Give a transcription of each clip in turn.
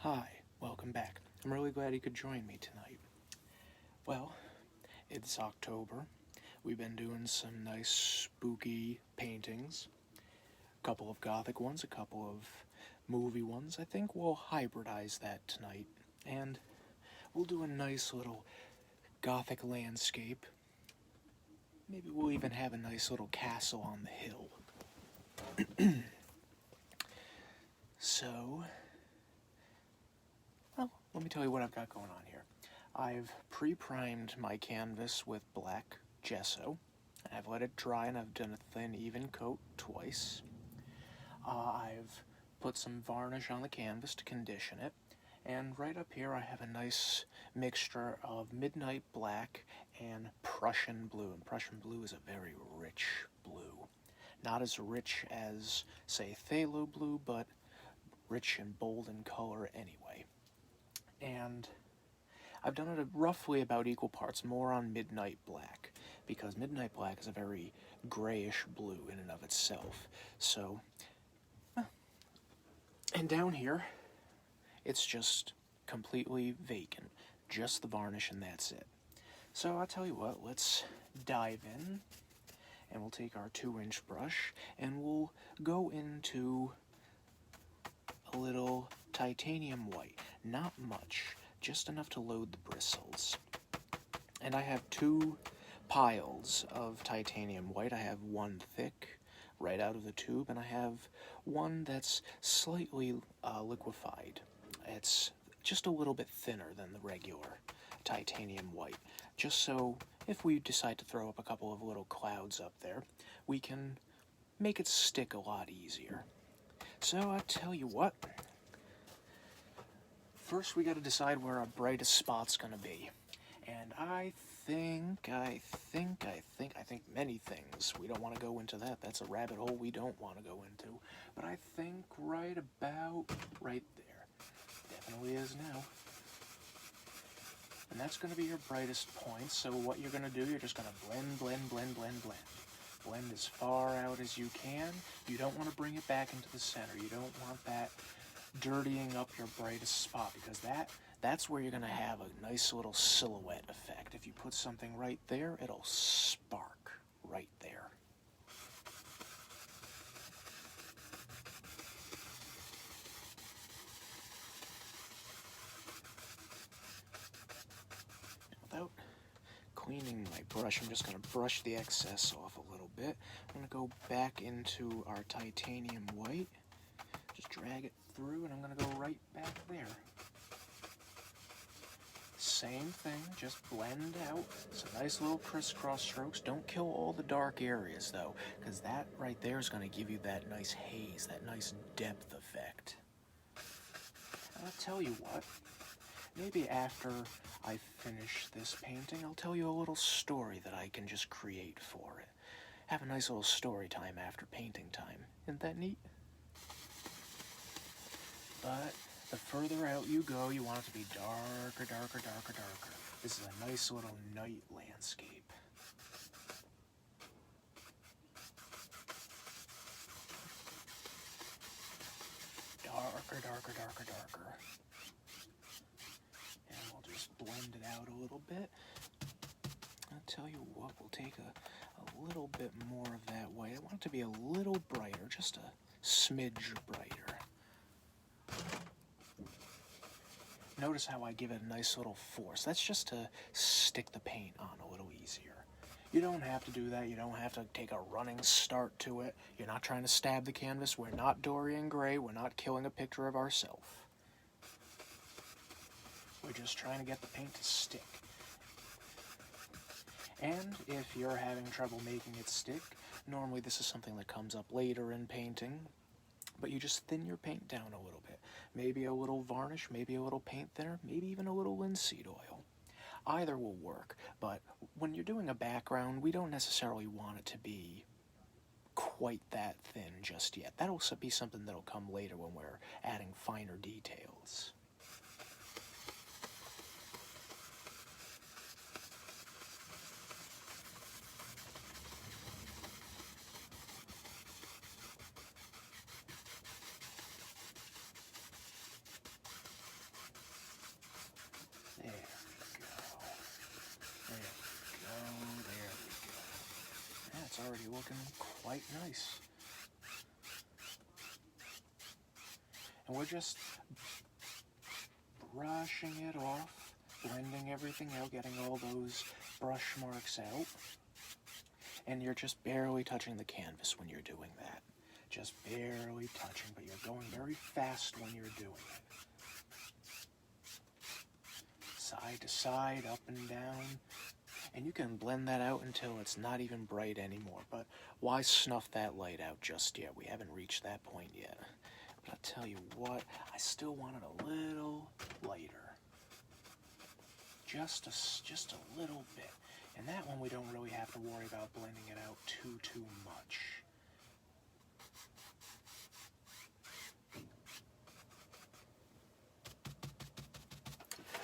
Hi, welcome back. I'm really glad you could join me tonight. Well, it's October. We've been doing some nice spooky paintings. A couple of gothic ones, a couple of movie ones. I think we'll hybridize that tonight. And we'll do a nice little gothic landscape. Maybe we'll even have a nice little castle on the hill. So, well, let me tell you what I've got going on here. I've pre-primed my canvas with black gesso. I've let it dry and I've done a thin, even coat twice. I've put some varnish on the canvas to condition it. And right up here I have a nice mixture of midnight black and Prussian blue. And Prussian blue is a very rich blue. Not as rich as, say, phthalo blue, but rich and bold in color anyway. And I've done it roughly about equal parts, more on midnight black, because midnight black is a very grayish blue in and of itself. So, and down here, it's just completely vacant, just the varnish and that's it. So I'll tell you what, let's dive in, and we'll take our 2-inch brush, and we'll go into a little titanium white. Not much, just enough to load the bristles. And I have 2 piles of titanium white. I have one thick, right out of the tube, and I have one that's slightly liquefied. It's just a little bit thinner than the regular titanium white, just so if we decide to throw up a couple of little clouds up there, we can make it stick a lot easier. So I'll tell you what, first we gotta decide where our brightest spot's gonna be. And I think many things. We don't want to go into that. That's a rabbit hole we don't want to go into. But I think right about right there. Definitely is now. And that's going to be your brightest point. So what you're going to do, you're just going to blend. Blend as far out as you can. You don't want to bring it back into the center. You don't want that dirtying up your brightest spot, because that's where you're going to have a nice little silhouette effect. If you put something right there, it'll spark right there. Without cleaning my brush, I'm just going to brush the excess off a little bit. I'm going to go back into our titanium white, just drag it through, and I'm going to go right back there. Same thing, just blend out. Some nice little crisscross strokes. Don't kill all the dark areas though, because that right there is going to give you that nice haze, that nice depth effect. And I'll tell you what, maybe after I finish this painting, I'll tell you a little story that I can just create for it. Have a nice little story time after painting time. Isn't that neat? But the further out you go, you want it to be darker. This is a nice little night landscape. Darker. And we'll just blend it out a little bit. I'll tell you what, we'll take a little bit more of that white. I want it to be a little brighter, just a smidge brighter. Notice how I give it a nice little force. That's just to stick the paint on a little easier. You don't have to do that. You don't have to take a running start to it. You're not trying to stab the canvas. We're not Dorian Gray. We're not killing a picture of ourselves. We're just trying to get the paint to stick. And if you're having trouble making it stick, normally this is something that comes up later in painting, but you just thin your paint down a little bit. Maybe a little varnish, maybe a little paint thinner, maybe even a little linseed oil. Either will work, but when you're doing a background, we don't necessarily want it to be quite that thin just yet. That'll be something that'll come later when we're adding finer details. already looking quite nice. And we're just brushing it off, blending everything out, getting all those brush marks out. And you're just barely touching the canvas when you're doing that. Just barely touching, but you're going very fast when you're doing it. Side to side, up and down. And you can blend that out until it's not even bright anymore. But why snuff that light out just yet? We haven't reached that point yet. But I'll tell you what, I still want it a little lighter. Just a little bit. And that one we don't really have to worry about blending it out too much.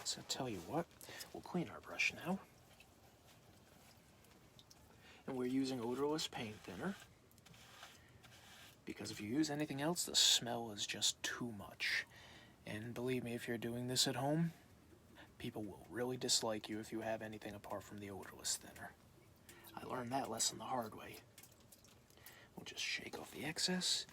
So I'll tell you what, we'll clean our brush now. And we're using odorless paint thinner. Because if you use anything else, the smell is just too much. And believe me, if you're doing this at home, people will really dislike you if you have anything apart from the odorless thinner. I learned that lesson the hard way. We'll just shake off the excess.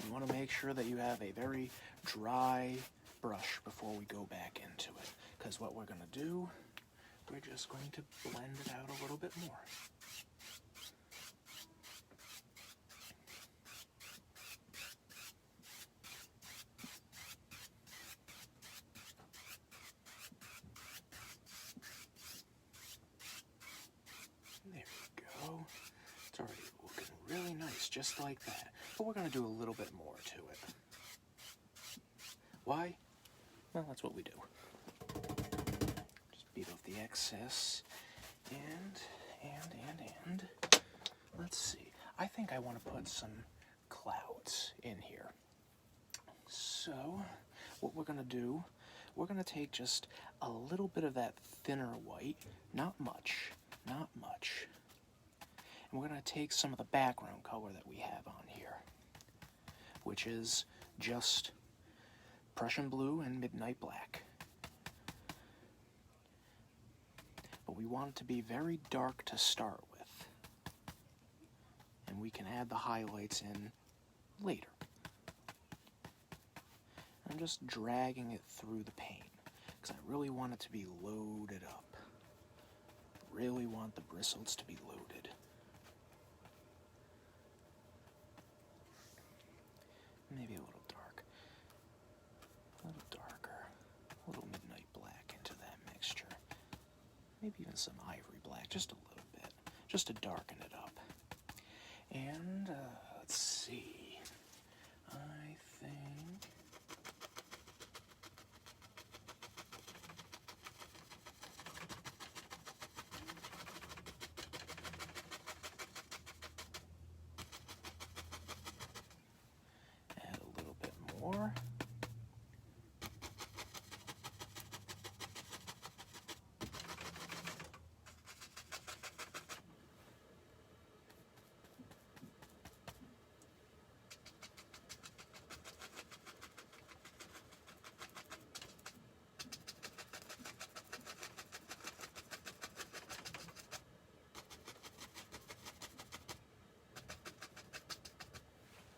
You want to make sure that you have a very dry brush before we go back into it. Because what we're going to do, we're just going to blend it out a little bit more. There we go. It's already looking really nice, just like that. But we're going to do a little bit more to it. Why? Well, that's what we do. Just beat off the excess. And let's see. I think I want to put some clouds in here. So, what we're going to do, we're going to take just a little bit of that thinner white, not much, and we're going to take some of the background color that we have on here, which is just Prussian blue and midnight black. But we want it to be very dark to start with, and we can add the highlights in later. I'm just dragging it through the paint because I really want it to be loaded up. Really want the bristles to be loaded. Maybe a little dark. A little darker. A little midnight black into that mixture. Maybe even some ivory black, just a little bit. Just to darken it up. And, let's see. I think... add a little bit more.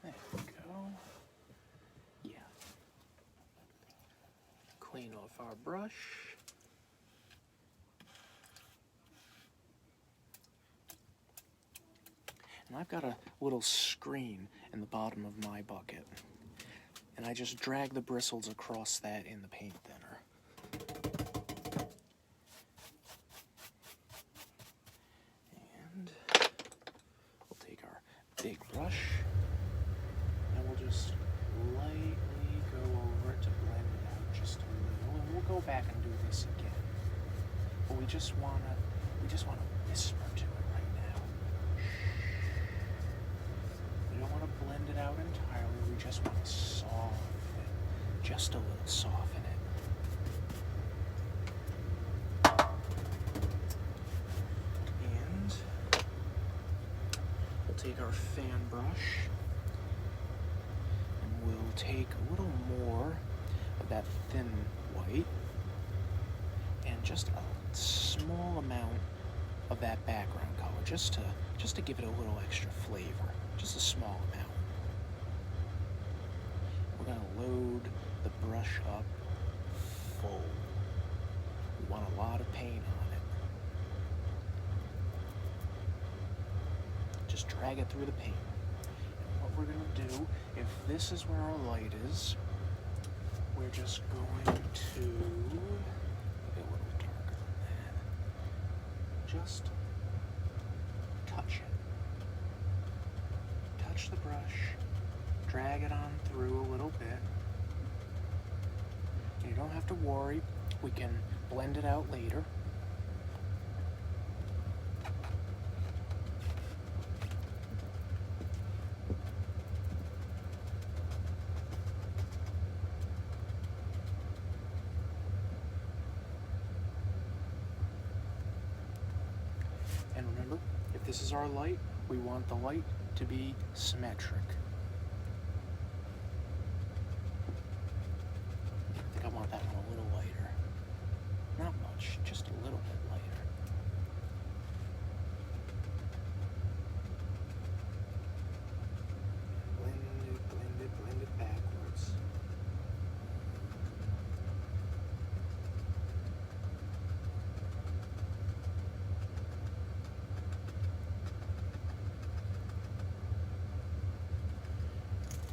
There we go. Yeah. Clean off our brush. And I've got a little screen in the bottom of my bucket. And I just drag the bristles across that in the paint thinner. And we'll take our big brush and we'll just lightly go over it to blend it out just a little. And we'll go back and do this again. But we just wanna whisper to it right now. We don't want to blend it out entirely, we just want to soften it. Just a little soften it. And we'll take our fan brush and we'll take a little more of that thin white and just a small amount of that background color, just to give it a little extra flavor, just a small amount. We're going to load the brush up full. We want a lot of paint on it. Just drag it through the paint. And what we're going to do, if this is where our light is, we're just going to make it a little darker than that. Just touch it. Touch the brush, drag it on through a little bit. You don't have to worry, we can blend it out later. And remember, if this is our light, we want the light to be symmetric. I think I want that one a little lighter. Not much, just a little bit lighter. Blend it backwards.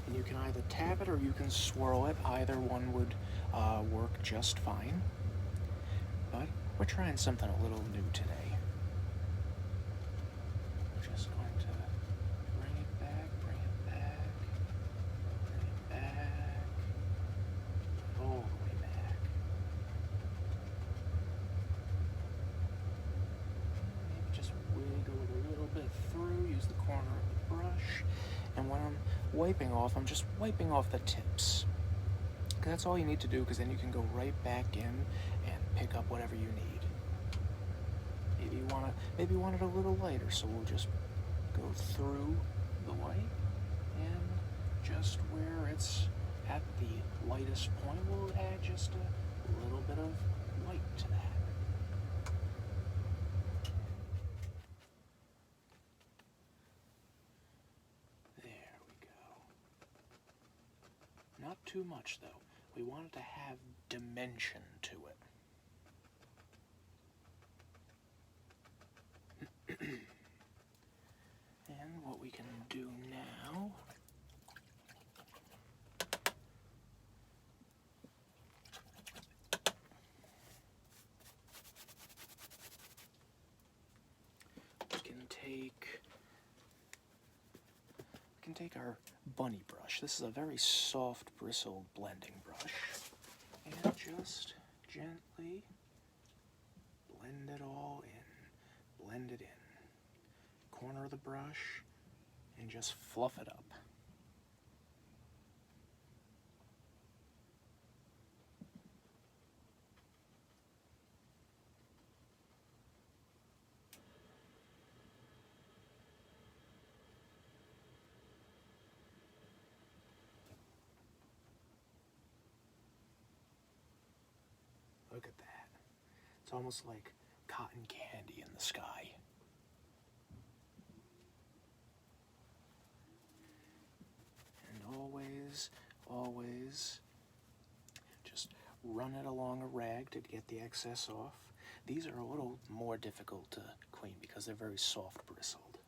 And you can either tap it or you can swirl it. Either one would work just fine. But we're trying something a little new today. We're just going to bring it back, bring it back, bring it back, all the way back. Maybe just wiggle it a little bit through, use the corner of the brush. And when I'm wiping off, I'm just wiping off the tips. That's all you need to do, because then you can go right back in and pick up whatever you need. Maybe you want it a little lighter, so we'll just go through the white, and just where it's at the lightest point, we'll add just a little bit of white to that. There we go. Not too much, though. We want it to have dimension to it. And what we can do now we can take our bunny brush. This is a very soft bristled blending brush, and just gently blend it all in. Blend it in. Corner of the brush, and just fluff it up. Look at that. It's almost like cotton candy in the sky. Always just run it along a rag to get the excess off. These are a little more difficult to clean because they're very soft bristled.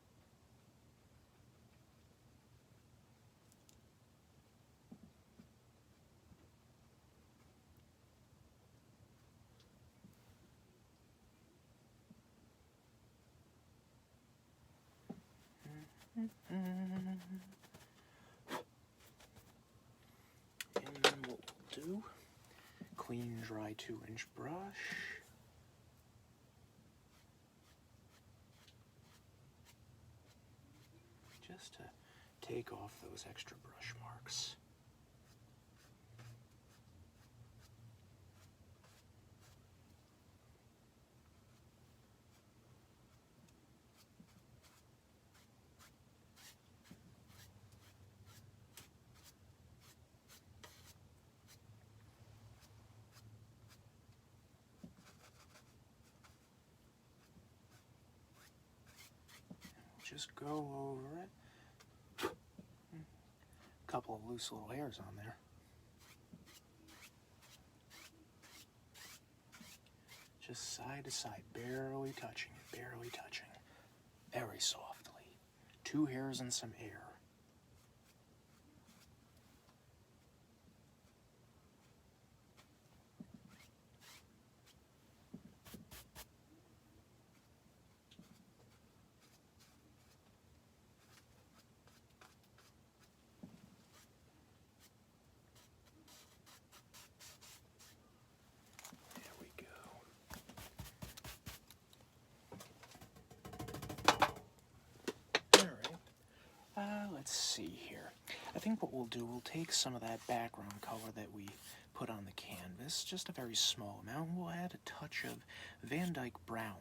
And then what we'll do, clean, dry 2-inch brush. Just to take off those extra brush marks. just go over it. A couple of loose little hairs on there. Just side to side, barely touching it, barely touching. Very softly. 2 hairs and some air. Let's see here. I think what we'll do, we'll take some of that background color that we put on the canvas, just a very small amount, and we'll add a touch of Van Dyke Brown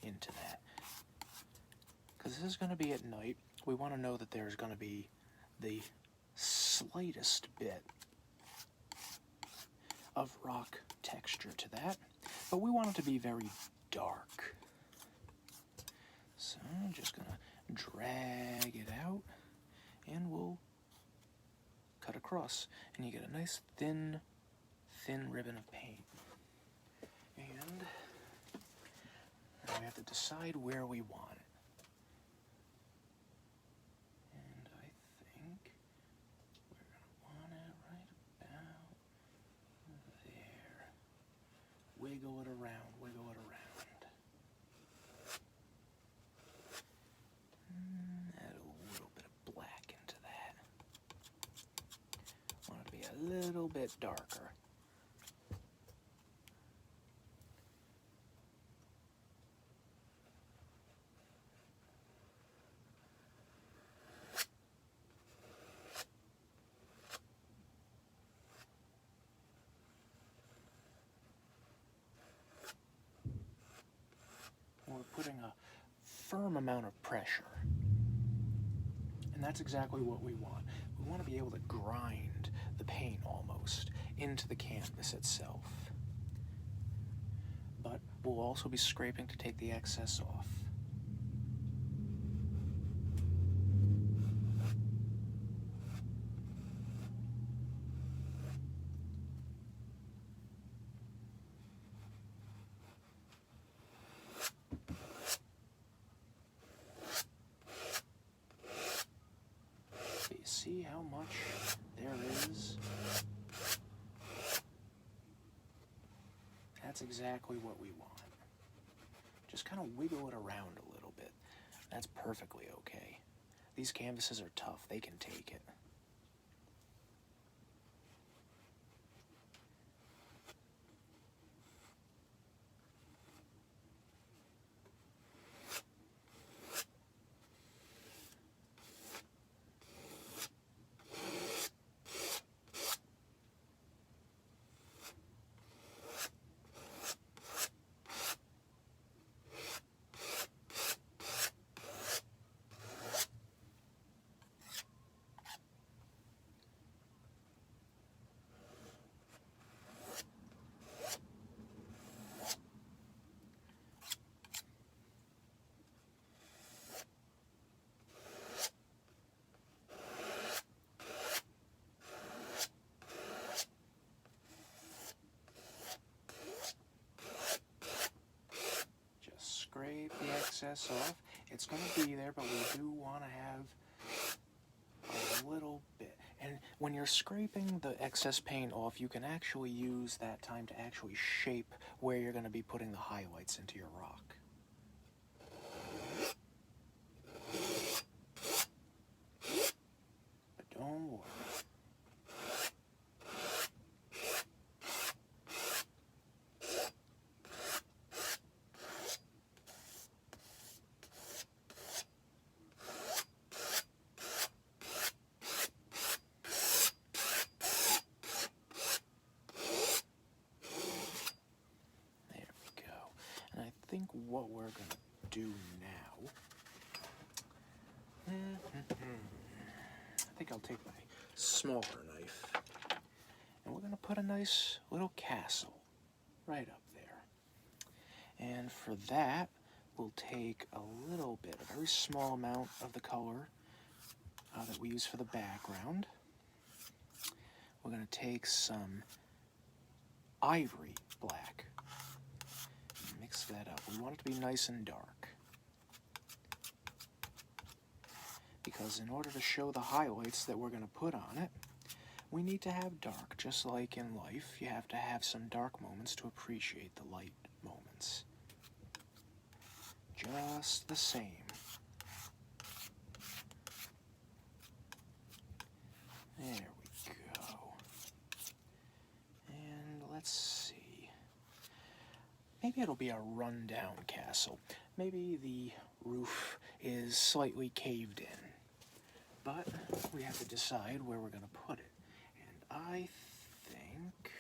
into that. Because this is going to be at night, we want to know that there's going to be the slightest bit of rock texture to that, but we want it to be very dark. So I'm just going to drag it out, and we'll cut across, and you get a nice thin ribbon of paint. And now we have to decide where we want it. And I think we're going to want it right about there. Wiggle it around, wiggle it around. Add a little bit of black into that. Want it to be a little bit darker. We're putting a firm amount of pressure. And that's exactly what we want. We want to be able to grind the paint almost into the canvas itself. But we'll also be scraping to take the excess off. See how much there is? That's exactly what we want. Just kind of wiggle it around a little bit. That's perfectly okay. These canvases are tough. They can take it. Scrape the excess off. It's going to be there, but we do want to have a little bit. And when you're scraping the excess paint off, you can actually use that time to actually shape where you're going to be putting the highlights into your rock. But don't worry. I think what we're going to do now, I think I'll take my smaller knife, and we're going to put a nice little castle right up there. And for that, we'll take a little bit, a very small amount of the color that we use for the background. We're going to take some ivory black, mix that up. We want it to be nice and dark, because in order to show the highlights that we're going to put on it, we need to have dark. Just like in life, you have to have some dark moments to appreciate the light moments. Just the same. There we go. And let's see. Maybe it'll be a rundown castle. Maybe the roof is slightly caved in. But we have to decide where we're going to put it. And I think...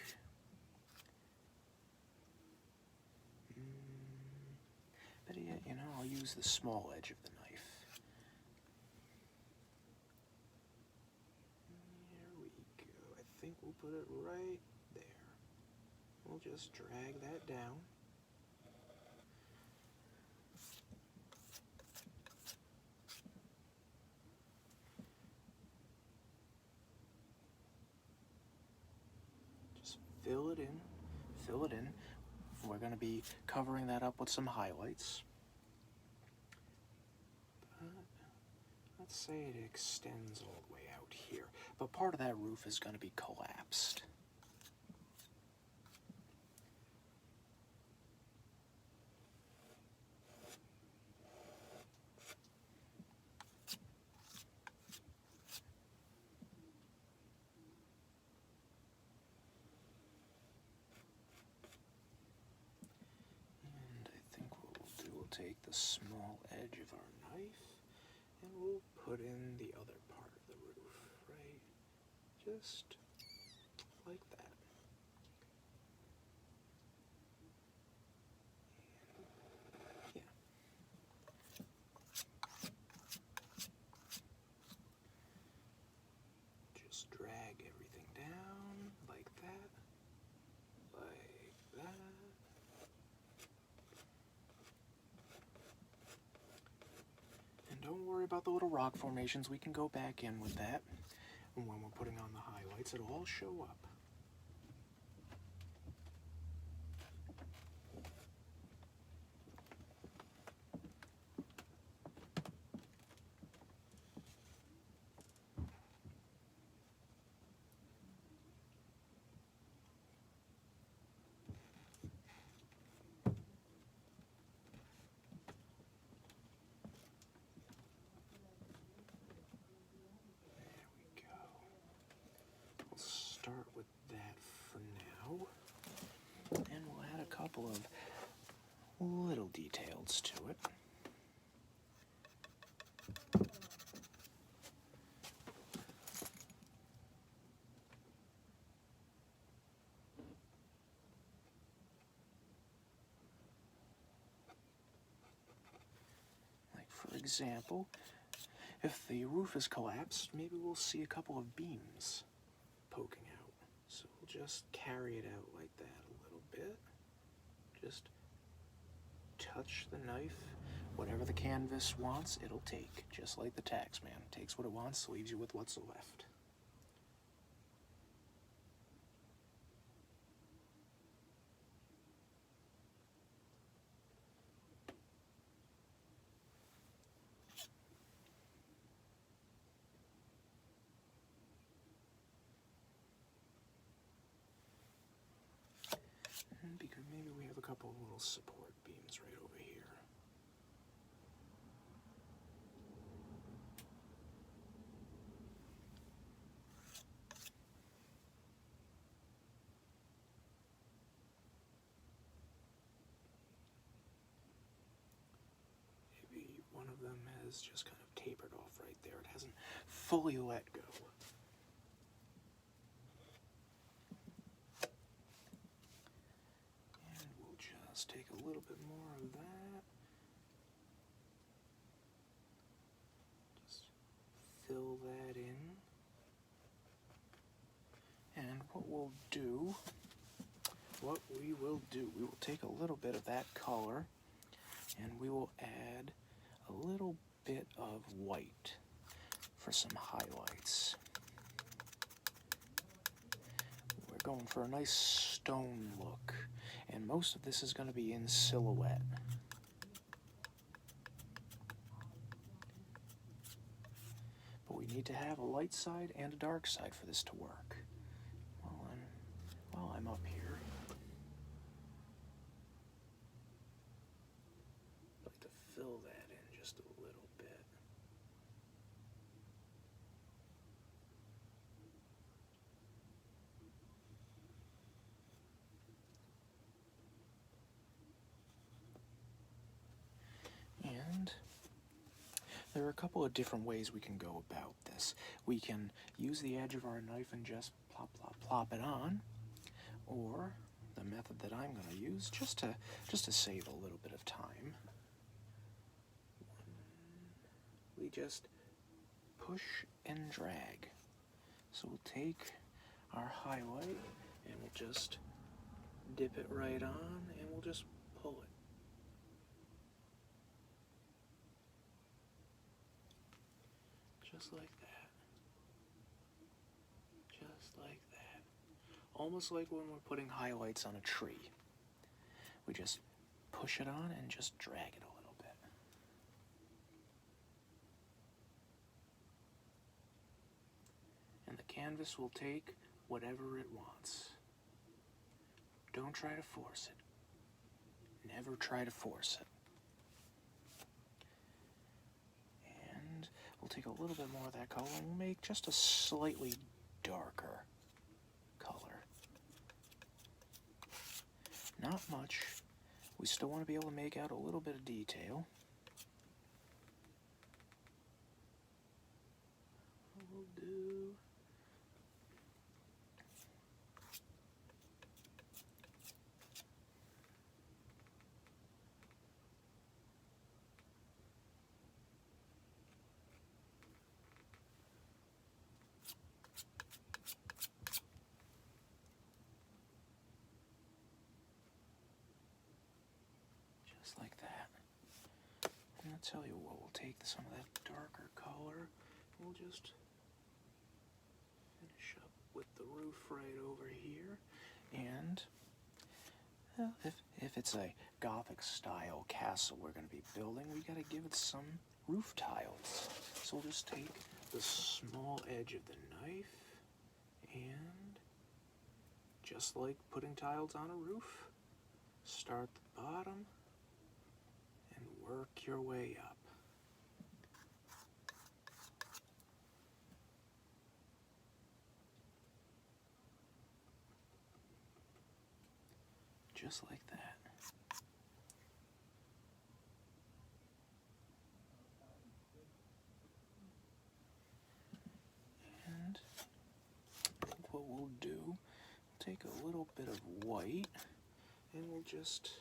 better yet, you know, I'll use the small edge of the knife. There we go. I think we'll put it right there. We'll just drag that down. Just fill it in. Fill it in. We're going to be covering that up with some highlights. But let's say it extends all the way out here. But part of that roof is going to be collapsed. Take the small edge of our knife and we'll put in the other part of the roof, right? Just like that. And, yeah. Just drag everything down like that. Like that. Don't worry about the little rock formations. We can go back in with that. And when we're putting on the highlights, it'll all show up. Start with that for now, and we'll add a couple of little details to it. Like, for example, if the roof is collapsed, maybe we'll see a couple of beams poking out. So we'll just carry it out like that a little bit. Just touch the knife. Whatever the canvas wants, it'll take. Just like the taxman. Takes what it wants, leaves you with what's left. Because maybe we have a couple of little support beams right over here. Maybe one of them has just kind of tapered off right there. It hasn't fully let go. Take a little bit more of that. Just fill that in. And what we will do, we will take a little bit of that color And we will add a little bit of white for some highlights. We're going for a nice stone look, and most of this is going to be in silhouette. But we need to have a light side and a dark side for this to work. While I'm up here, I'd like to fill that in just a little bit. And there are a couple of different ways we can go about this. We can use the edge of our knife and just plop, plop, plop it on, or the method that I'm going to use just to save a little bit of time. We just push and drag. So we'll take our highlight and we'll just dip it right on and we'll just pull it. Just like that. Just like that. Almost like when we're putting highlights on a tree. We just push it on and just drag it a little bit. And the canvas will take whatever it wants. Don't try to force it. Never try to force it. And we'll take a little bit more of that color and we'll make just a slightly darker color. Not much. We still want to be able to make out a little bit of detail. We'll do like that. And I'll tell you what, we'll take some of that darker color, we'll just finish up with the roof right over here. And well, if it's a Gothic style castle we're going to be building, we got to give it some roof tiles. So we'll just take the small edge of the knife and just like putting tiles on a roof, start the bottom work your way up. Just like that. And what we'll do, we'll take a little bit of white and we'll just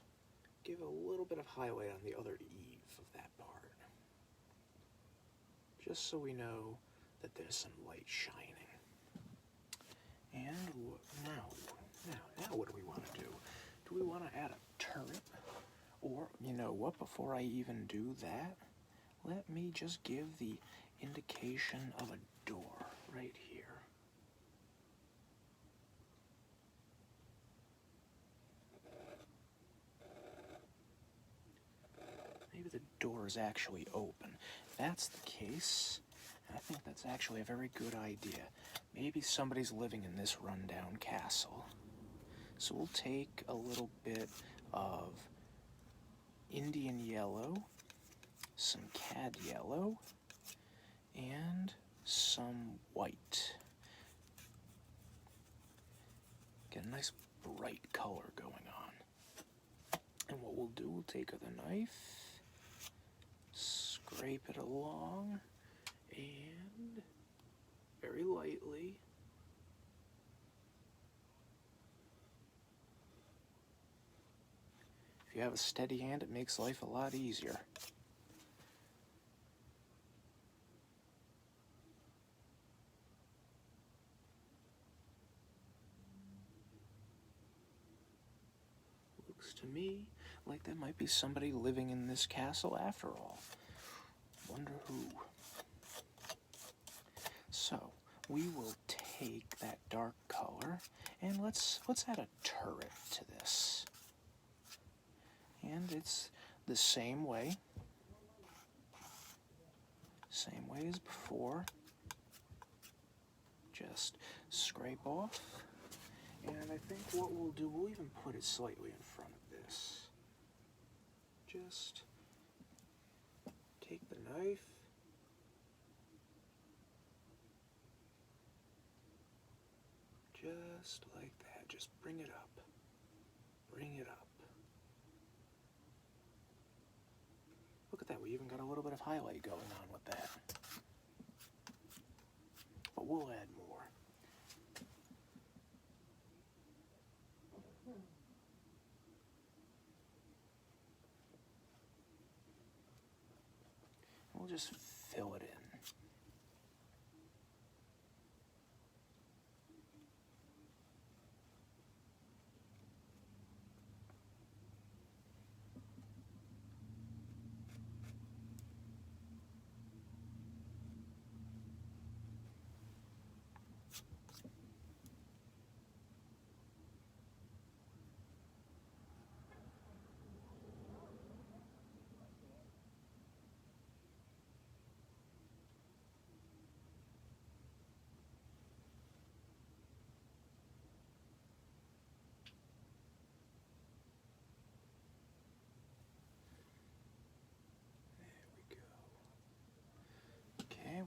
give a little bit of highlight on the other eave of that part. Just so we know that there's some light shining. And now what do we want to do? Do we want to add a turret? Or, you know what, before I even do that, let me just give the indication of a door right here. Maybe the door is actually open. If that's the case, I think that's actually a very good idea. Maybe somebody's living in this rundown castle. So we'll take a little bit of Indian yellow, some cad yellow, and some white. Get a nice bright color going on. And what we'll do, we'll take the knife, scrape it along, and very lightly if you have a steady hand, it makes life a lot easier. Looks to me like there might be somebody living in this castle after all. Wonder who. So, we will take that dark color and let's add a turret to this. And it's the same way as before. Just scrape off. And I think what we'll do, we'll even put it slightly in front of this. Just take the knife. Just like that. Just bring it up. Bring it up. Look at that. We even got a little bit of highlight going on with that. But we'll add more. We'll just fill it in.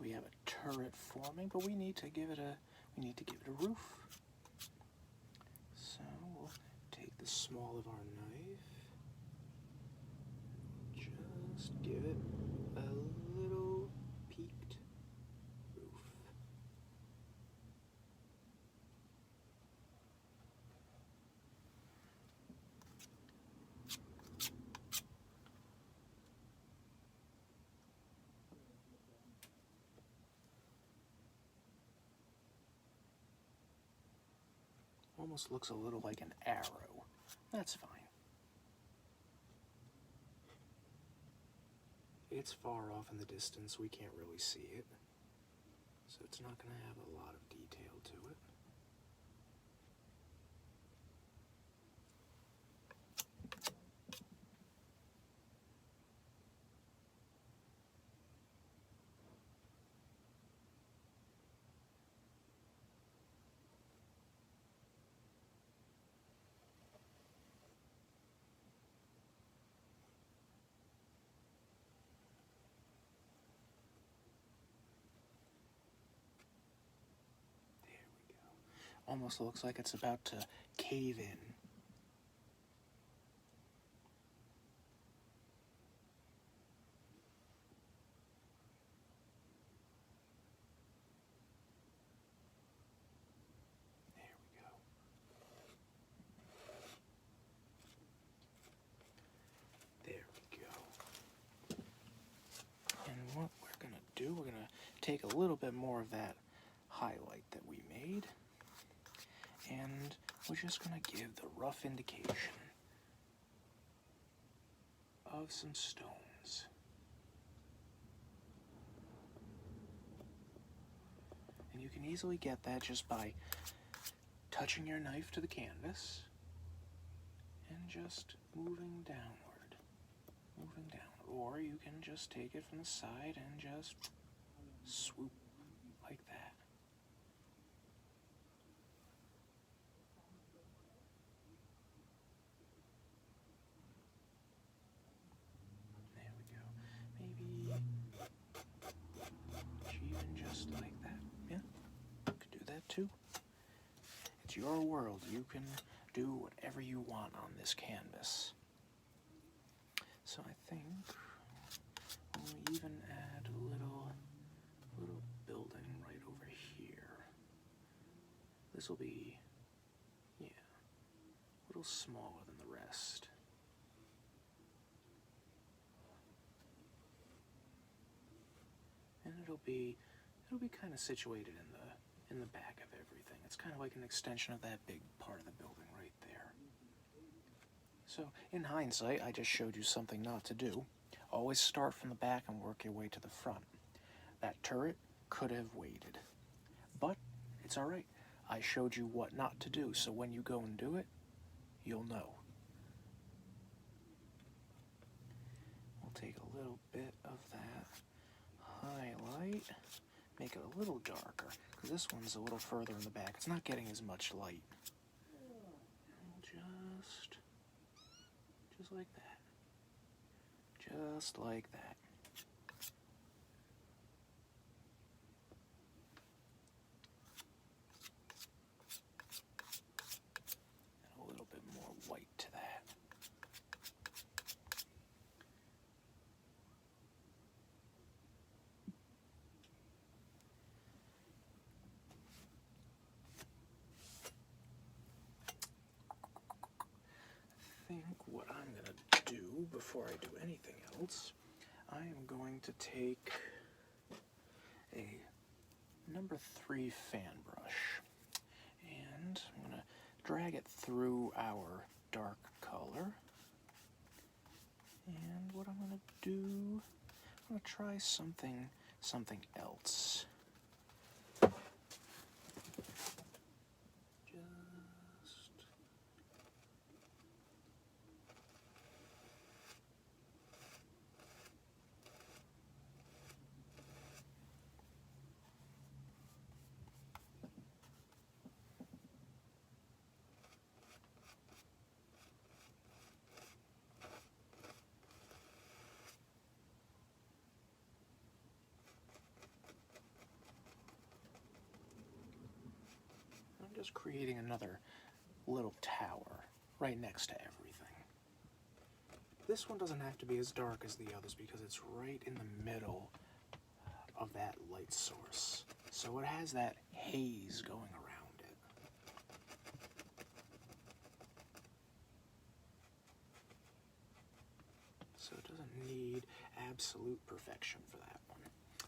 We have a turret forming, but we need to give it a roof. So we'll take the small of our knife, just give it a little peaked roof. Almost looks a little like an arrow. That's fine. It's far off in the distance, we can't really see it. So it's not going to have a lot of detail to it. Almost looks like it's about to cave in. There we go. There we go. And what we're going to do, we're going to take a little bit more of that highlight that we made. And we're just going to give the rough indication of some stones. And you can easily get that just by touching your knife to the canvas and just moving downward. Moving downward. Or you can just take it from the side and just swoop like that. Too. It's your world. You can do whatever you want on this canvas. So I think we'll even add a little building right over here. This will be, yeah, a little smaller than the rest. And it'll be kind of situated in the back of everything. It's kind of like an extension of that big part of the building right there. So, in hindsight, I just showed you something not to do. Always start from the back and work your way to the front. That turret could have waited. But it's alright. I showed you what not to do, so when you go and do it, you'll know. We'll take a little bit of that highlight, make it a little darker, because this one's a little further in the back. It's not getting as much light. Just like that. Just like that. And a little bit more white to that. I think what I'm going to do before I do anything else, I am going to take a number 3 fan brush, and I'm going to drag it through our dark color. And what I'm going to do, I'm going to try something else. I'm just creating another little tower right next to everything. This one doesn't have to be as dark as the others because it's right in the middle of that light source. So it has that haze going around it. So it doesn't need absolute perfection for that one.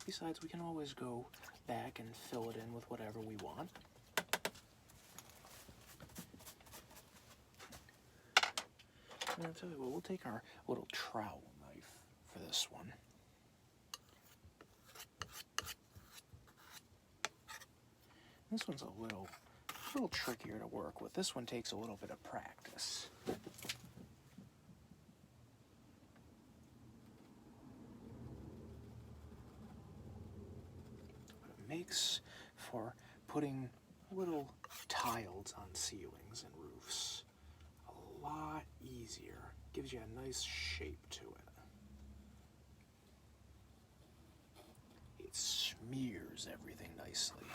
Besides, we can always go back and fill it in with whatever we want. And I'll tell you what, we'll take our little trowel knife for this one. This one's a little trickier to work with. This one takes a little bit of practice. But it makes for putting little tiles on ceilings and roofs a lot easier. Gives you a nice shape to it. It smears everything nicely.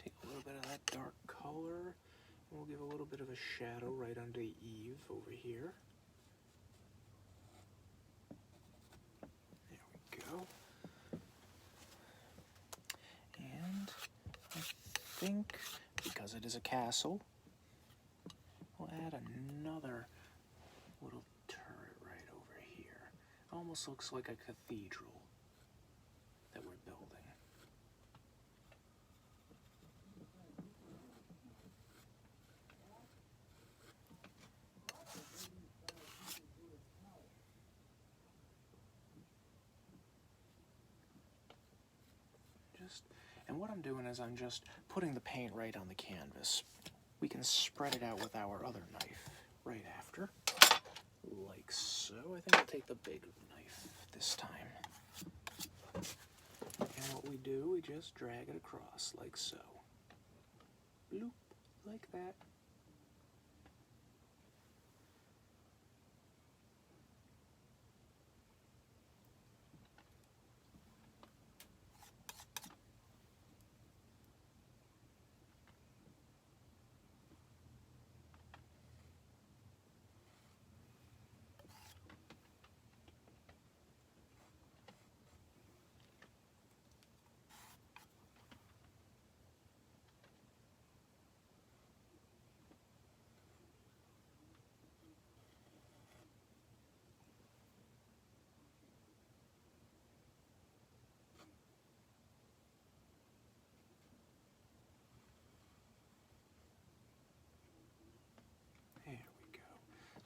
Take a little bit of that dark color, and we'll give a little bit of a shadow right under the eave over here. There we go. And I think, because it is a castle, we'll add another little turret right over here. Almost looks like a cathedral that we're building. And what I'm doing is I'm just putting the paint right on the canvas. We can spread it out with our other knife right after, like so. I think I'll take the big knife this time. And what we do, we just drag it across like so. Bloop, like that.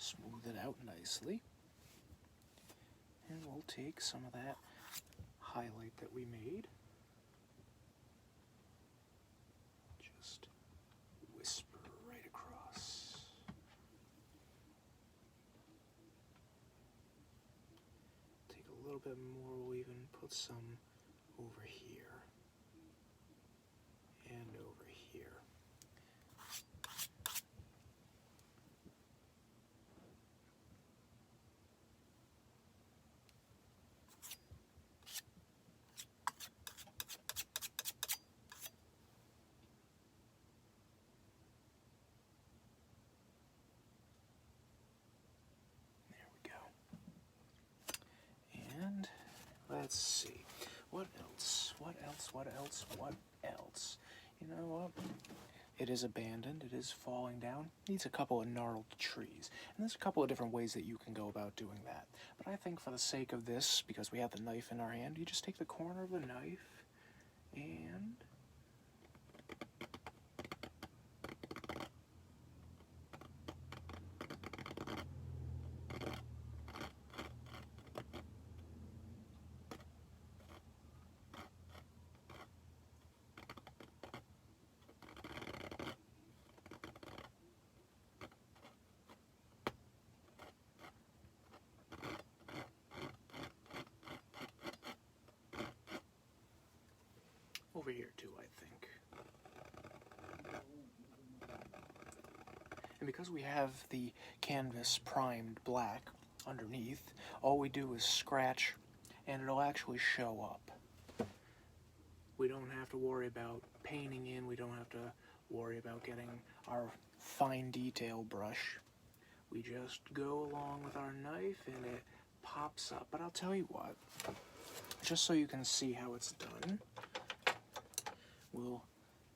Smooth it out nicely. And we'll take some of that highlight that we made. Just whisper right across. Take a little bit more, we'll even put some over here and over here. Let's see. What else? What else? What else? What else? You know what? It is abandoned. It is falling down. Needs a couple of gnarled trees. And there's a couple of different ways that you can go about doing that. But I think for the sake of this, because we have the knife in our hand, you just take the corner of the knife and over here too, I think. And because we have the canvas primed black underneath, all we do is scratch and it'll actually show up. We don't have to worry about painting in, we don't have to worry about getting our fine detail brush. We just go along with our knife and it pops up. But I'll tell you what, just so you can see how it's done, we'll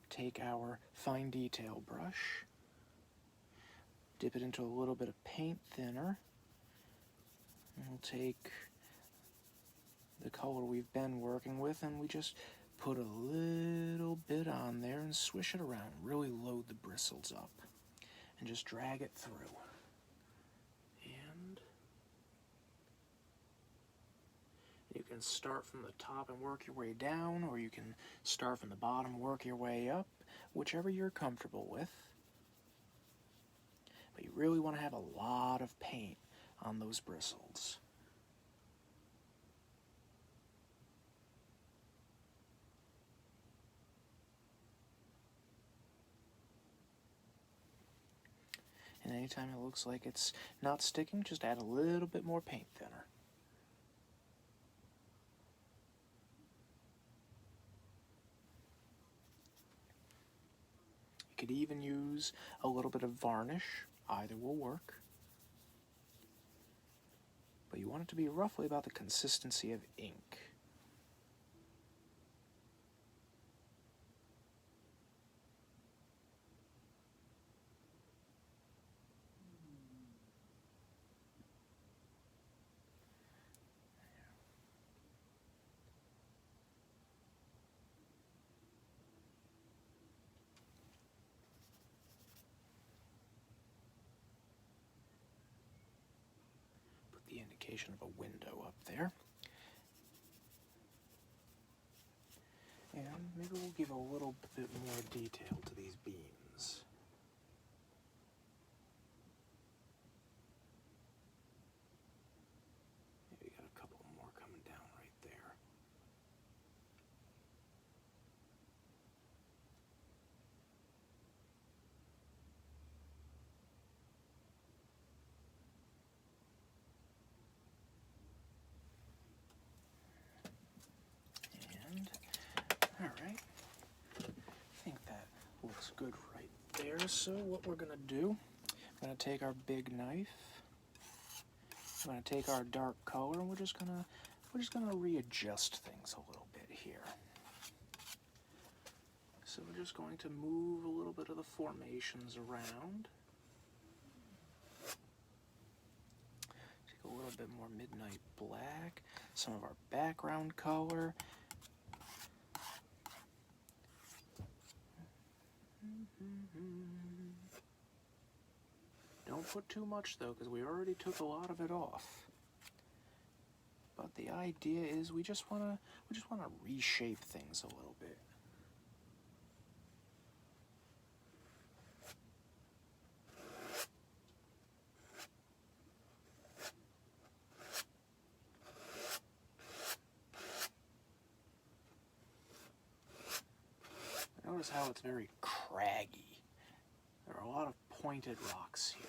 take our fine detail brush, dip it into a little bit of paint thinner, and we'll take the color we've been working with and we just put a little bit on there and swish it around. Really load the bristles up and just drag it through. And you can start from the top and work your way down, or you can start from the bottom and work your way up, whichever you're comfortable with. But you really want to have a lot of paint on those bristles. And anytime it looks like it's not sticking, just add a little bit more paint thinner. You could even use a little bit of varnish. Either will work. But you want it to be roughly about the consistency of ink. The indication of a window up there. And maybe we'll give a little bit more detail to these beams. Maybe got a couple more coming down right there. Alright, I think that looks good right there. So what we're going to do, I'm going to take our big knife, I'm going to take our dark color, and we're just going to readjust things a little bit here. So we're just going to move a little bit of the formations around. Take a little bit more midnight black, some of our background color. Don't put too much though, because we already took a lot of it off. But the idea is we just wanna reshape things a little bit. Notice how it's very craggy. There are a lot of pointed rocks here.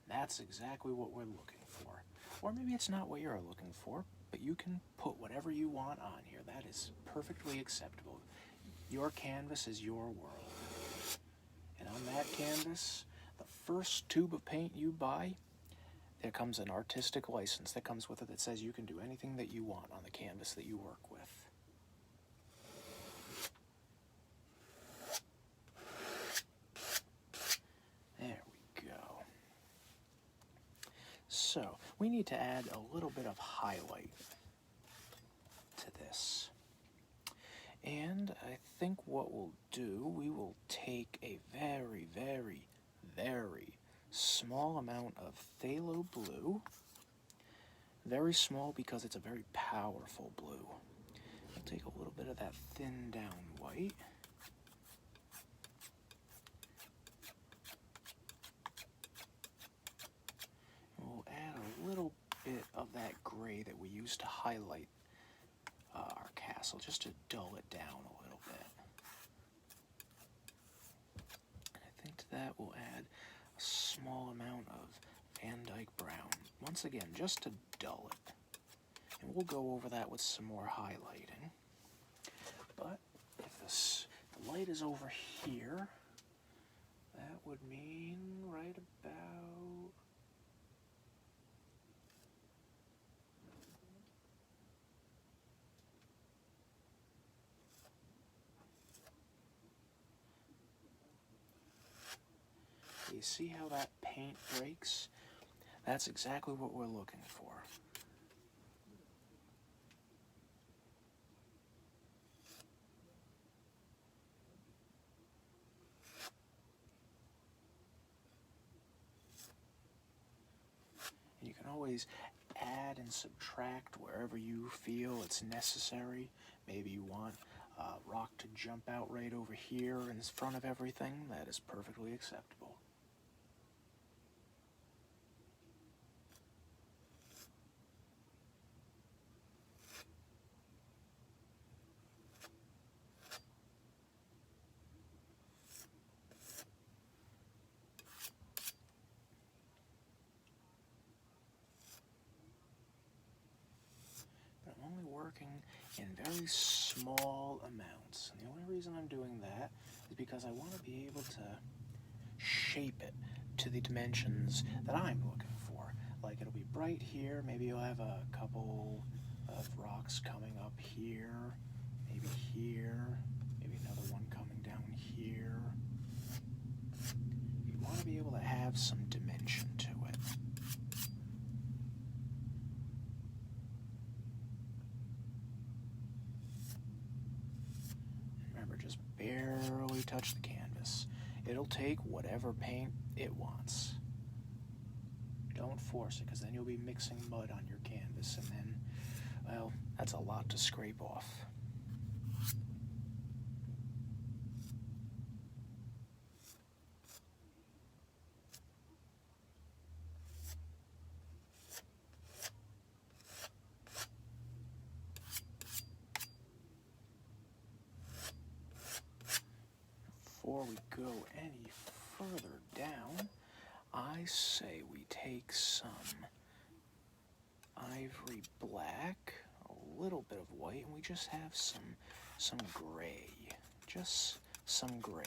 That's exactly what we're looking for. Or maybe it's not what you're looking for, but you can put whatever you want on here. That is perfectly acceptable. Your canvas is your world. And on that canvas, the first tube of paint you buy, there comes an artistic license that comes with it that says you can do anything that you want on the canvas that you work with. There we go. So, we need to add a little bit of highlight to this. And I think what we'll do, we will take a very, very, very small amount of phthalo blue. Very small because it's a very powerful blue. We'll take a little bit of that thin down white. We'll add a little bit of that gray that we used to highlight our castle, just to dull it down a little bit. And I think to that we'll add a small amount of Van Dyke brown, once again, just to dull it. And we'll go over that with some more highlighting. But if the light is over here, that would mean right about... You see how that paint breaks? That's exactly what we're looking for. And you can always add and subtract wherever you feel it's necessary. Maybe you want a rock to jump out right over here in front of everything. That is perfectly acceptable. Working in very small amounts. And the only reason I'm doing that is because I want to be able to shape it to the dimensions that I'm looking for. Like it'll be bright here, maybe you'll have a couple of rocks coming up here, maybe here, maybe another one coming down here. You want to be able to have some dimension to it. Just barely touch the canvas. It'll take whatever paint it wants. Don't force it, because then you'll be mixing mud on your canvas, and then, well, that's a lot to scrape off. Before we go any further down, I say we take some ivory black, a little bit of white, and we just have some gray. Just some gray.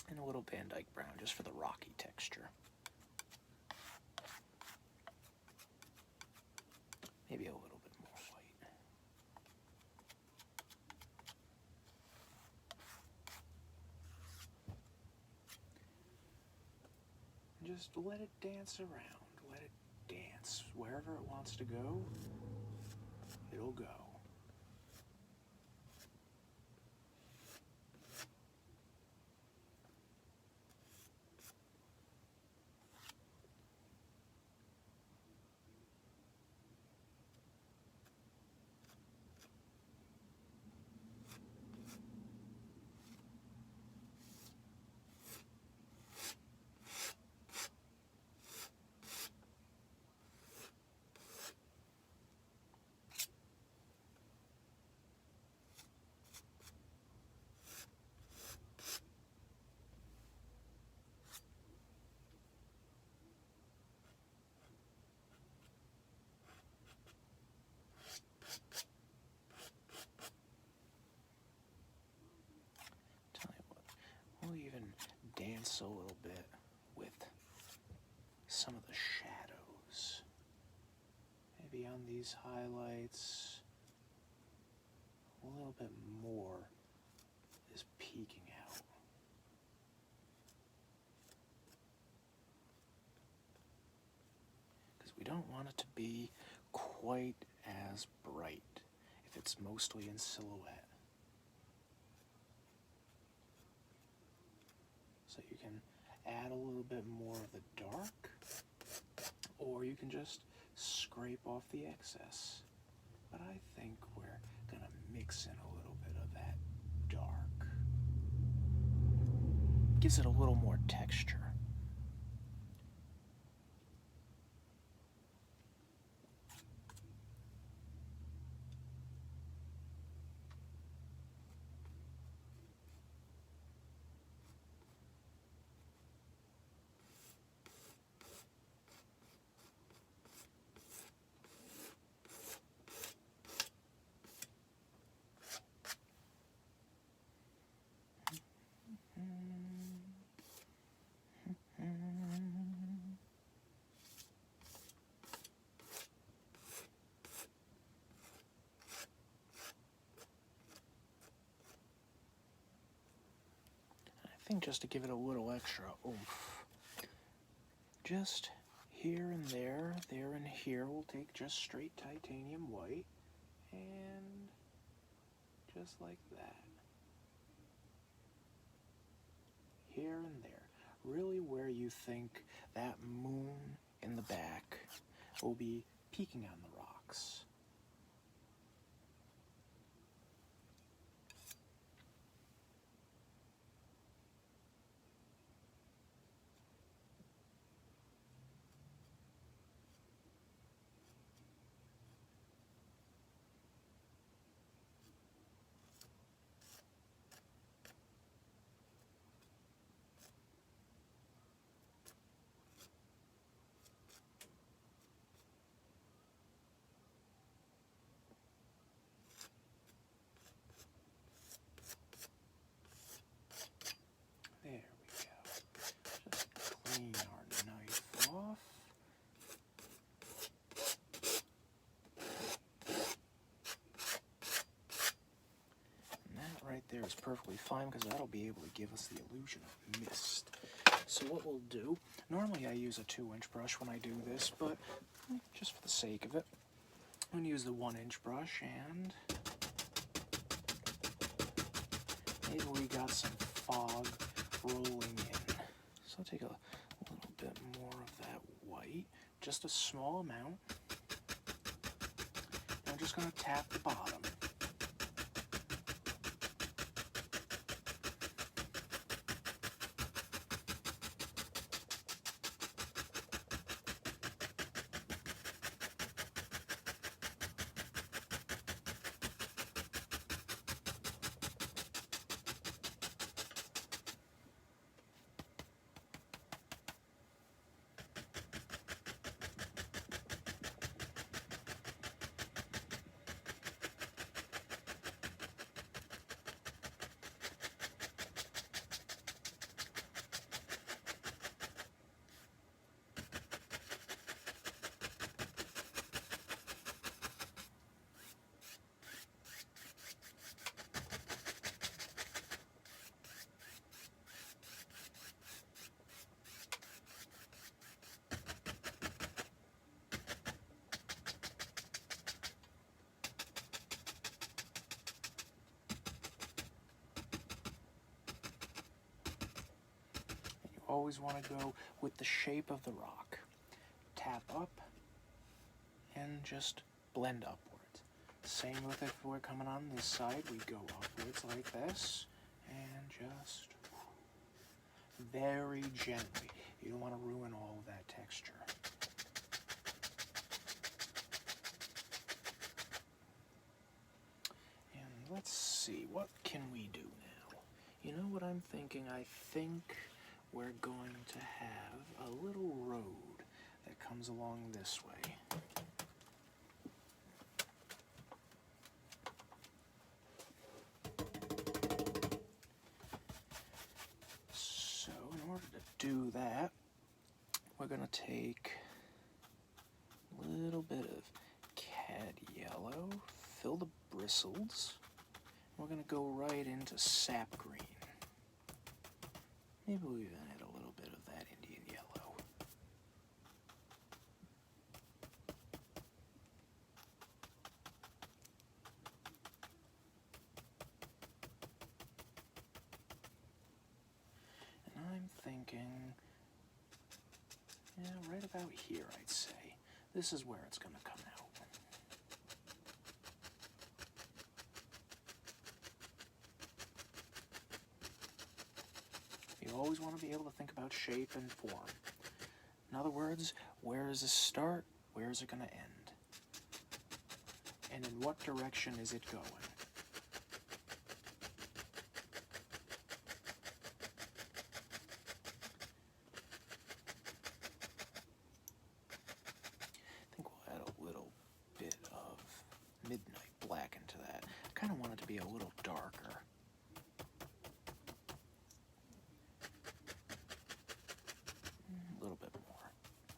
And a little Van Dyke brown, just for the rocky texture. Maybe a little bit more white. Just let it dance around. Let it dance. Wherever it wants to go, it'll go. enhance a little bit with some of the shadows. Maybe on these highlights, a little bit more is peeking out. Because we don't want it to be quite as bright if it's mostly in silhouette. So you can add a little bit more of the dark, or you can just scrape off the excess. But I think we're gonna mix in a little bit of that dark. Gives it a little more texture. I think just to give it a little extra oomph, just here and there and here, we'll take just straight titanium white, and just like that. Here and there. Really where you think that moon in the back will be peeking on the rocks. There we go. Just clean our knife off. And that right there is perfectly fine because that'll be able to give us the illusion of mist. So what we'll do, normally I use a 2-inch brush when I do this, but just for the sake of it, I'm going to use the 1-inch brush, and maybe we got some fog rolling in. So I'll take a little bit more of that white, just a small amount. And I'm just going to tap the bottom. Always want to go with the shape of the rock. Tap up and just blend upwards. Same with if we're coming on this side, we go upwards like this and just very gently. You don't want to ruin all of that texture. And let's see, what can we do now? You know what I'm thinking? I think we're going to have a little road that comes along this way. So in order take a little bit of cat yellow, fill the bristles. We're going to go right into sap green. Maybe we'll even add a little bit of that Indian yellow. And I'm thinking, yeah, right about here, I'd say. This is where it's going to come out. You always want to be able to think about shape and form. In other words, where does it start? Where is it going to end? And in what direction is it going? I think we'll add a little bit of midnight black into that. I kind of want it to be a little darker.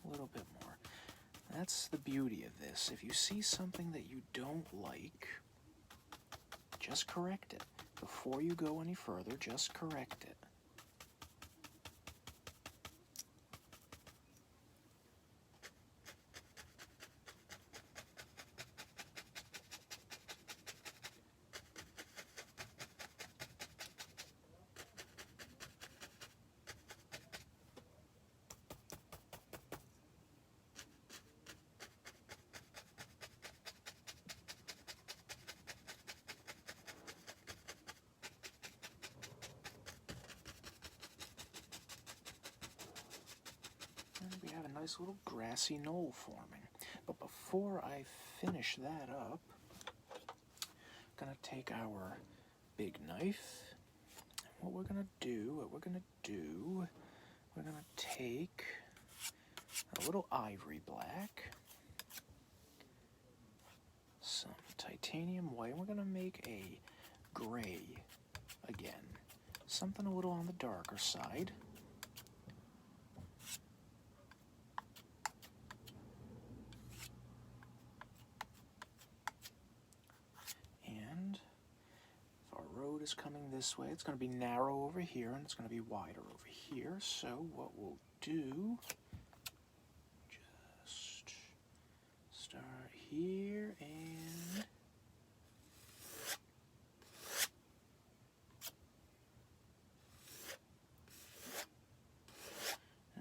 A little bit more. That's the beauty of this. If you see something that you don't like, just correct it. Before you go any further, just correct it. We have a nice little grassy knoll forming. But before I finish that up, I'm going to take our big knife. What we're going to do, we're going to take a little ivory black, some titanium white, and we're going to make a gray again. Something a little on the darker side. Is coming this way. It's going to be narrow over here and it's going to be wider over here. So what we'll do, just start here and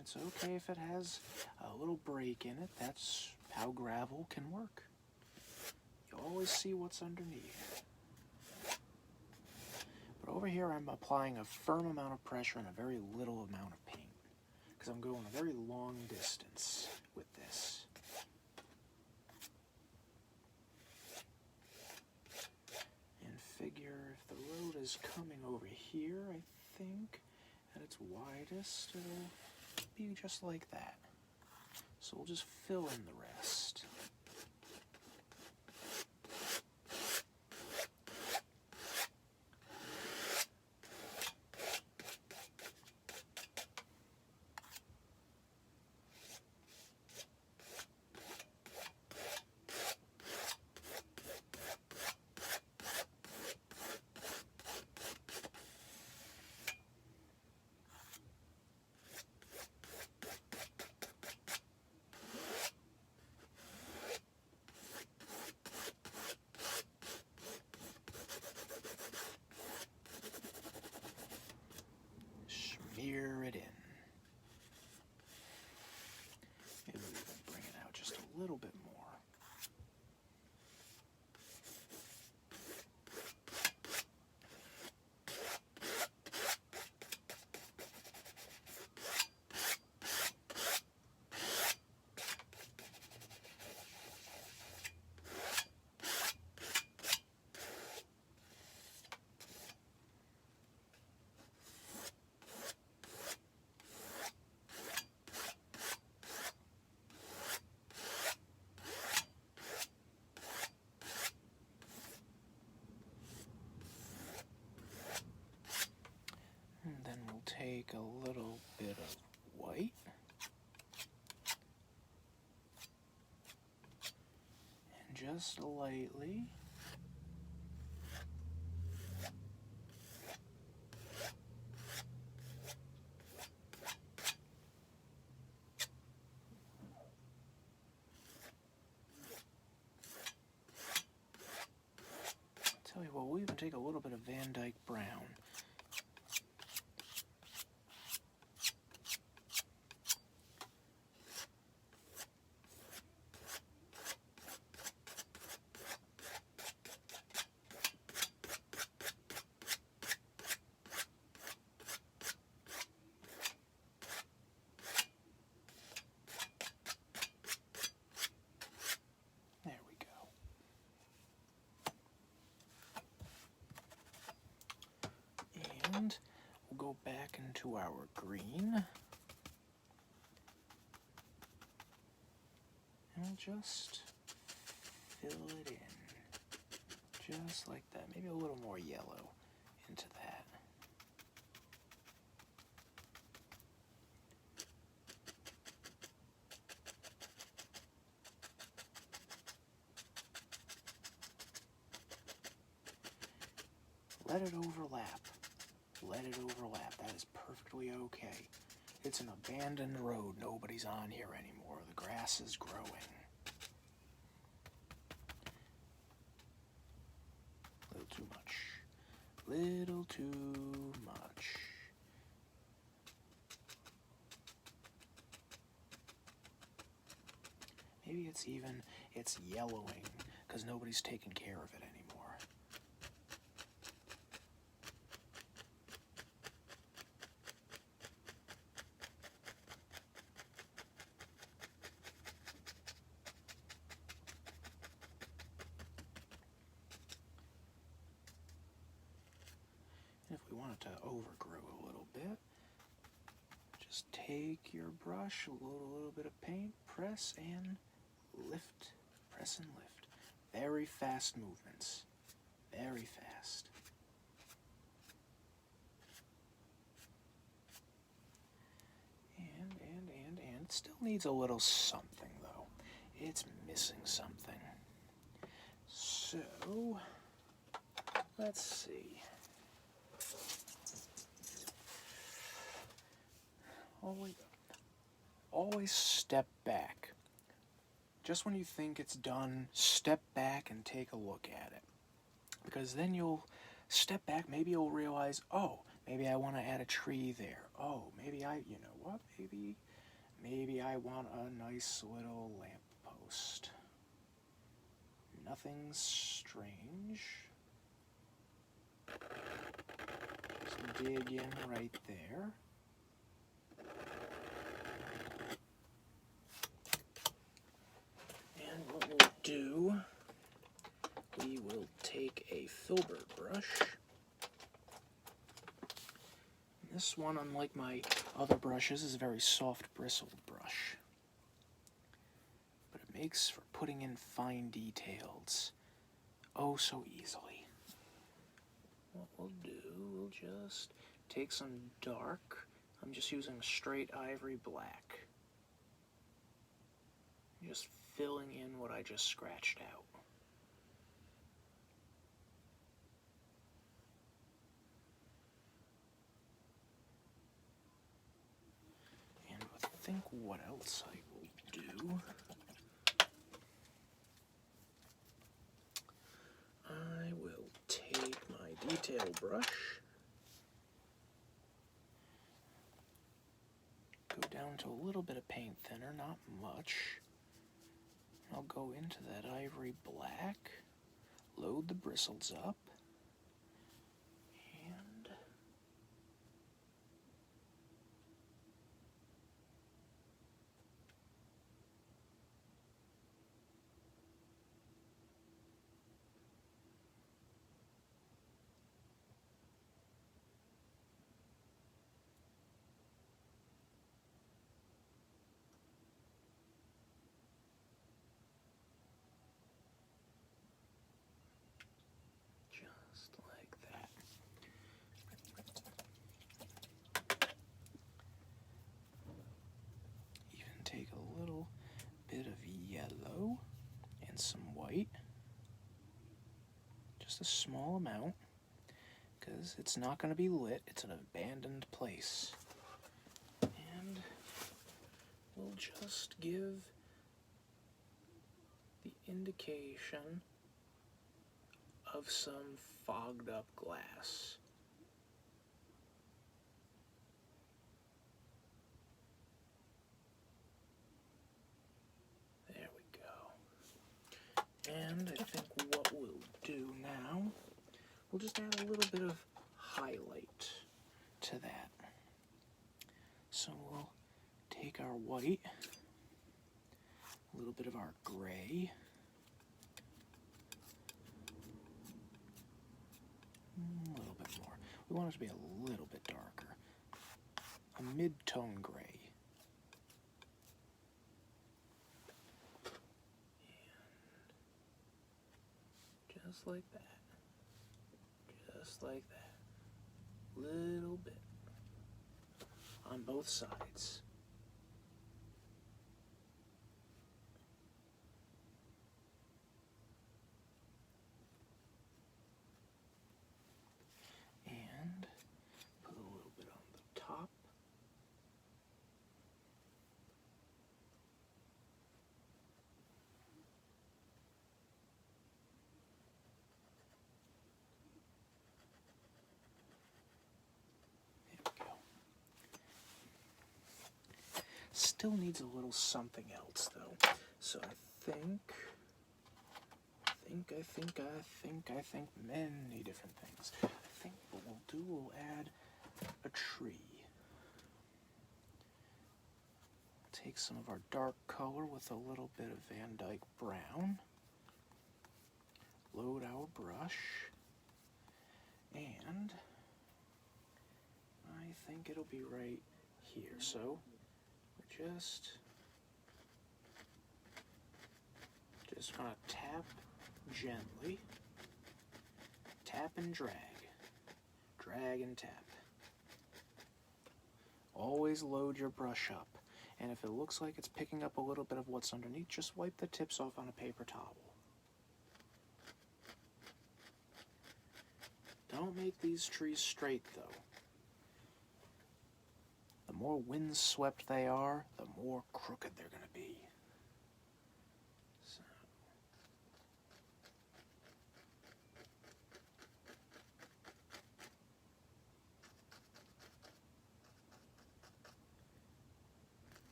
it's okay if it has a little break in it. That's how gravel can work. You always see what's underneath. But over here I'm applying a firm amount of pressure and a very little amount of paint because I'm going a very long distance with this. And figure if the road is coming over here, I think, at its widest, it'll be just like that. So we'll just fill in the rest. Smear it in. Maybe we can bring it out just a little bit more. just lightly. Tell you what, we'll even take a little bit of Van Dyke Brown. There we go. And we'll go back into our green. And we'll just fill it in. Just like that. Maybe a little more yellow into that. Let it overlap. Let it overlap. That is perfectly okay. It's an abandoned road. Nobody's on here anymore. The grass is growing. A little too much. Little too much. Maybe it's yellowing because nobody's taking care of it anymore. If we want it to overgrow a little bit, just take your brush, a little bit of paint, press and lift, press and lift. Very fast movements, very fast. And it still needs a little something though. It's missing something. So, let's see. Always step back. Just when you think it's done, step back and take a look at it. Because then you'll step back, maybe you'll realize, oh, maybe I want to add a tree there. Oh, maybe you know what, maybe I want a nice little lamppost. Nothing strange. Just dig in right there. What we'll do, we will take a filbert brush. This one, unlike my other brushes, is a very soft bristled brush. But it makes for putting in fine details oh so easily. What we'll do, we'll just take some dark, I'm just using straight ivory black. Just filling in what I just scratched out. And I think what else I will do, I will take my detail brush, go down to a little bit of paint thinner, not much. I'll go into that ivory black, load the bristles up, and just like that. Even take a little bit of yellow and some white. just a small amount, because it's not going to be lit. It's an abandoned place. And we'll just give the indication of some fogged up glass. There we go. And I think what we'll do now, we'll just add a little bit of highlight to that. So we'll take our white, a little bit of our gray, a little bit more. We want it to be a little bit darker. A mid-tone gray. And just like that. Just like that. Little bit. On both sides. And put a little bit on the top. There we go. Still needs a little something else though. So I think many different things. I think what we'll do, we'll add a tree. Take some of our dark color with a little bit of Van Dyke brown. Load our brush. And I think it'll be right here. So we're just gonna tap gently. Tap and drag. Drag and tap. Always load your brush up. And if it looks like it's picking up a little bit of what's underneath, just wipe the tips off on a paper towel. Don't make these trees straight though. The more windswept they are, the more crooked they're going to be. So.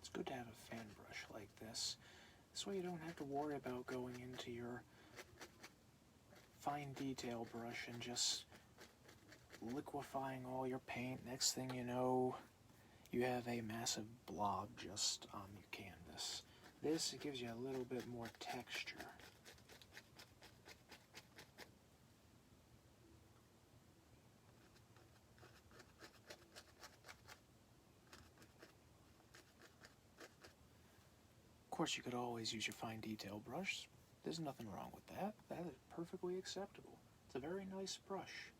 It's good to have a fan brush like this. This way you don't have to worry about going into your fine detail brush and just liquefying all your paint. Next thing you know, you have a massive blob just on your canvas. This, it gives you a little bit more texture. Of course, you could always use your fine detail brush. There's nothing wrong with that. That is perfectly acceptable. It's a very nice brush.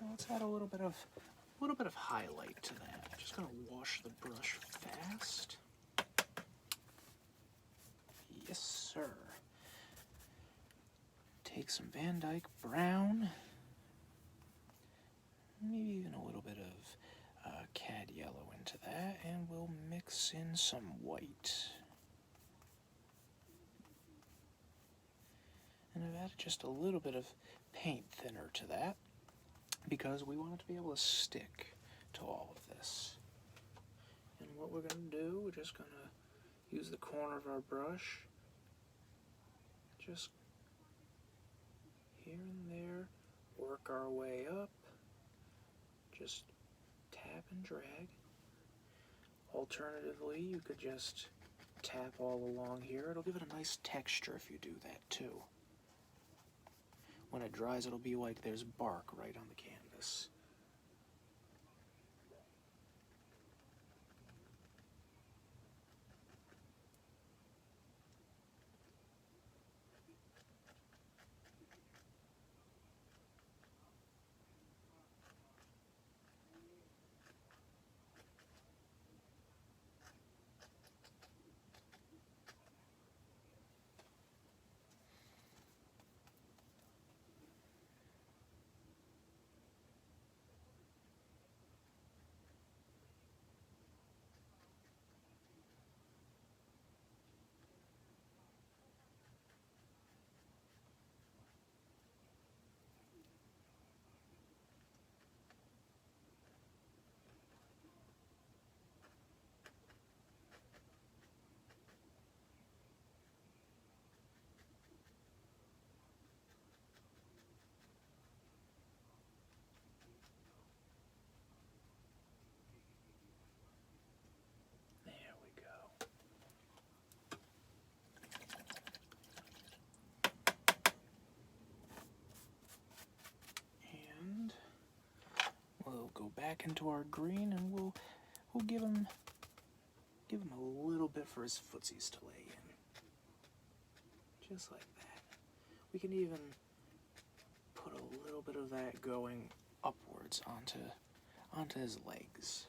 Let's add a little bit of highlight to that. I'm just gonna wash the brush fast. Yes, sir. Take some Van Dyke brown, maybe even a little bit of cad yellow into that, and we'll mix in some white. And I've add just a little bit of paint thinner to that because we want it to be able to stick to all of this. And what we're going to do, we're just going to use the corner of our brush, just here and there, work our way up, just tap and drag. Alternatively, you could just tap all along here. It'll give it a nice texture if you do that too. When it dries, it'll be like there's bark right on the canvas. We'll go back into our green and we'll give him a little bit for his footsies to lay in. Just like that. We can even put a little bit of that going upwards onto his legs.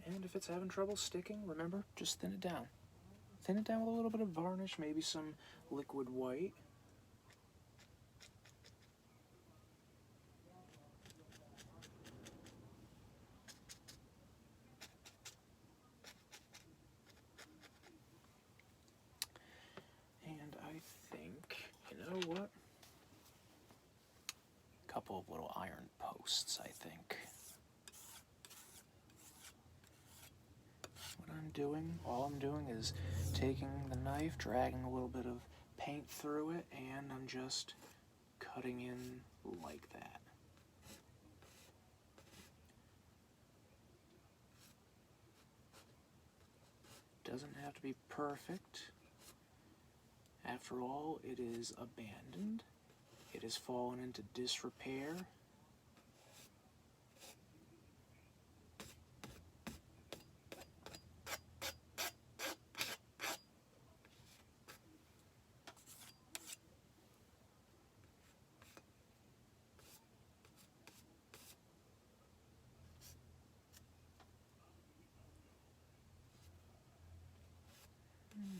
And if it's having trouble sticking, remember, just thin it down. Thin it down with a little bit of varnish, maybe some liquid white. And I think, you know what? A couple of little iron posts, I think. All I'm doing is taking the knife, dragging a little bit of paint through it, and I'm just cutting in like that. Doesn't have to be perfect. After all, it is abandoned. It has fallen into disrepair.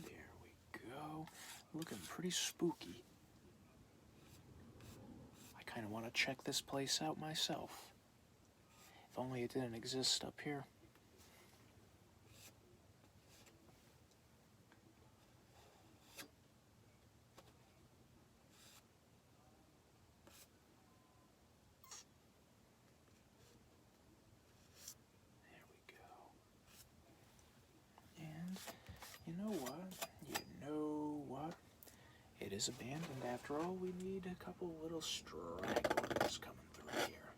There we go. Looking pretty spooky. I kind of want to check this place out myself. If only it didn't exist up here. There we go. And you know what? It is abandoned after all. We need a couple little stragglers coming through here.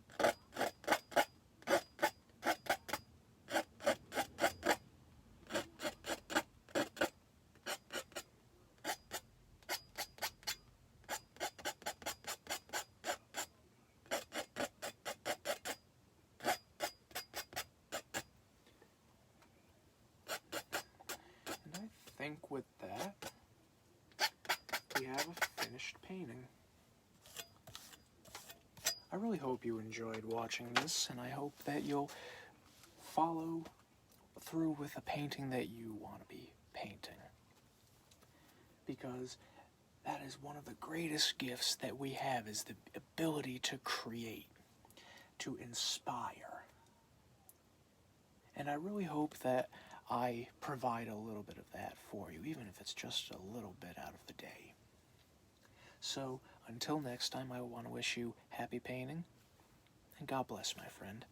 And I think with that, we have a finished painting. I really hope you enjoyed watching this, and I hope that you'll follow through with a painting that you want to be painting. Because that is one of the greatest gifts that we have, is the ability to create, to inspire. And I really hope that I provide a little bit of that for you, even if it's just a little bit out of the day. So, until next time, I want to wish you happy painting, and God bless, my friend.